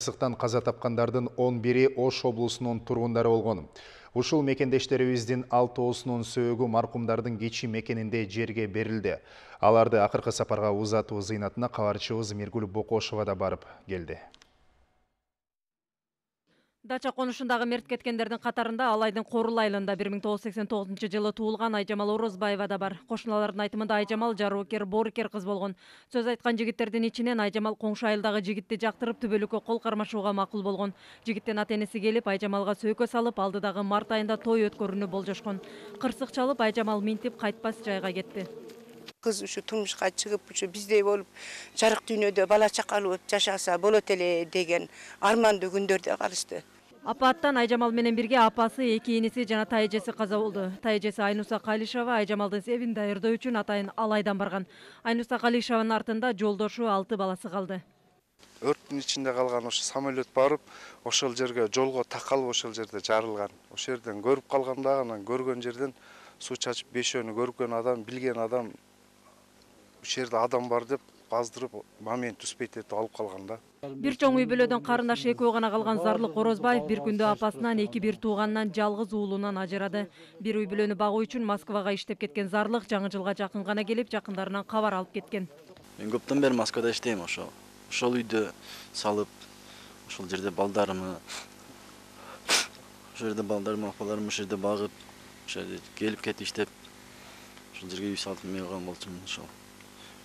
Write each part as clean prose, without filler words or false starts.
кырсыктан каза тапкандардын 11-и Ош облусунун тургундары болгон. Ушул мекендештерибиздин 6-осунун сөөгү маркумдардын кечи мекенинде жерге берилди. Аларды акыркы сапарга узатуу зыйнатына кабарчыбыз Миргүл Бокошова да барып келди. Дача конушундагы мерт кеткендердин катарында Алайдын Корул айылында 1989 жылы туулган Айжамал Орозбаева да бар. Кошуналардын айтымында Айжамал жароокер, боорукер кыз болгон. Сөз айткан жигиттердин ичинен Айжамал коңшу айылдагы жигитти жактырып түбөлүккө кол кармашууга макул болгон. Жигиттин ата-энеси келип Айжамалга сөйкө салып, алдыдагы март айында той өткөрүүнү болжошкон. Кырсык чалып Айжамал минтип кайтпас жайга кетти. Kız uşu turmuşka çıkıp uşu bizdey olup жарык дүйнөдө бала чакалуу болуп жашаса болот эле деген армандуу күндөрдө калышты. Апаттан Айжамал менен бирге апасы, эки иниси жана тайэжеси каза болду. Тайэжеси Айнуса Калишова Айжамалдын себин даярдоо үчүн атайын Алайдан барган. Айнуса Калишованын артында жолдошу 6 баласы калды. Өрттүн ичинде калган ошо самолет барып, ошол жерге жолго такалып ошол жерде жарылган. Ошол жерден көрүп калганда анан көргөн жерден суу чачып бешөөнү көргөн адам, билген адам ошол жерде адам бар деп баздырып момент түспейт этип алып калган да. Бир чоң үй бүлөдөн карындашы экөө гана калган Зарлык Орозбаев бир күндө апасынан, эки бир тууганынан, жалгыз уулунан ажырады. Бир үй бүлөнү багуу үчүн Москвага иштеп кеткен Зарлык жаңы жылга жакын гана келип, жакындарынан кабар алып кеткен. Мен көптөн бери Москвада иштейм ошол үйдө салып, ошол жерде балдарымы, ошол жерде балдарым, апаларым ошол жерде багып, ошол жерде келип кетип иштеп, ошол жерге үй салып мен калган болчумун ошол.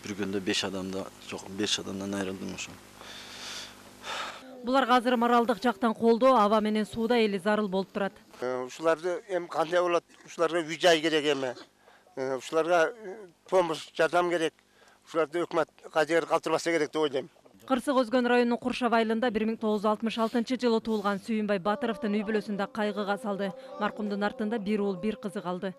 Bir günde 5 adamdan ayrıldım ошол. Буларга азыр моралдык жактан колдоо, аба менен сууда эли зарыл болуп турат. Ушуларды эми кандай болот? Ушуларга үй жай керек эми. Ушуларга помощь, жардам керек. Ушуларды өкмөт кажер калтырбаса керек деп ойлойм. Кырсык Өзгөн районунун Куршав айылында 1966 жылы туулган Сүйүнбай Батыровдун үй бүлөсүндө кайгыга салды. Маркумдун артында бир уул, бир кызы калды.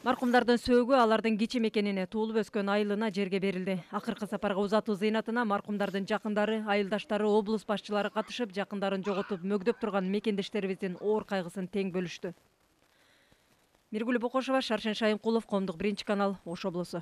Маркумдардын сөөгү алардын кичи мекенине, туулуп өскөн айылына жерге берилди. Акыркы сапарга узатуу зыйнатына маркумдардын жакындары, айылдаштары, облус башчылары катышып, жакындарын жоготуп, мөгдөп турган мекендештерибиздин оор кайгысын тең бөлүштү. Миргүл Бокошова, Шаршен Шайынкулов, Коомдук биринчи канал, Ош облусу.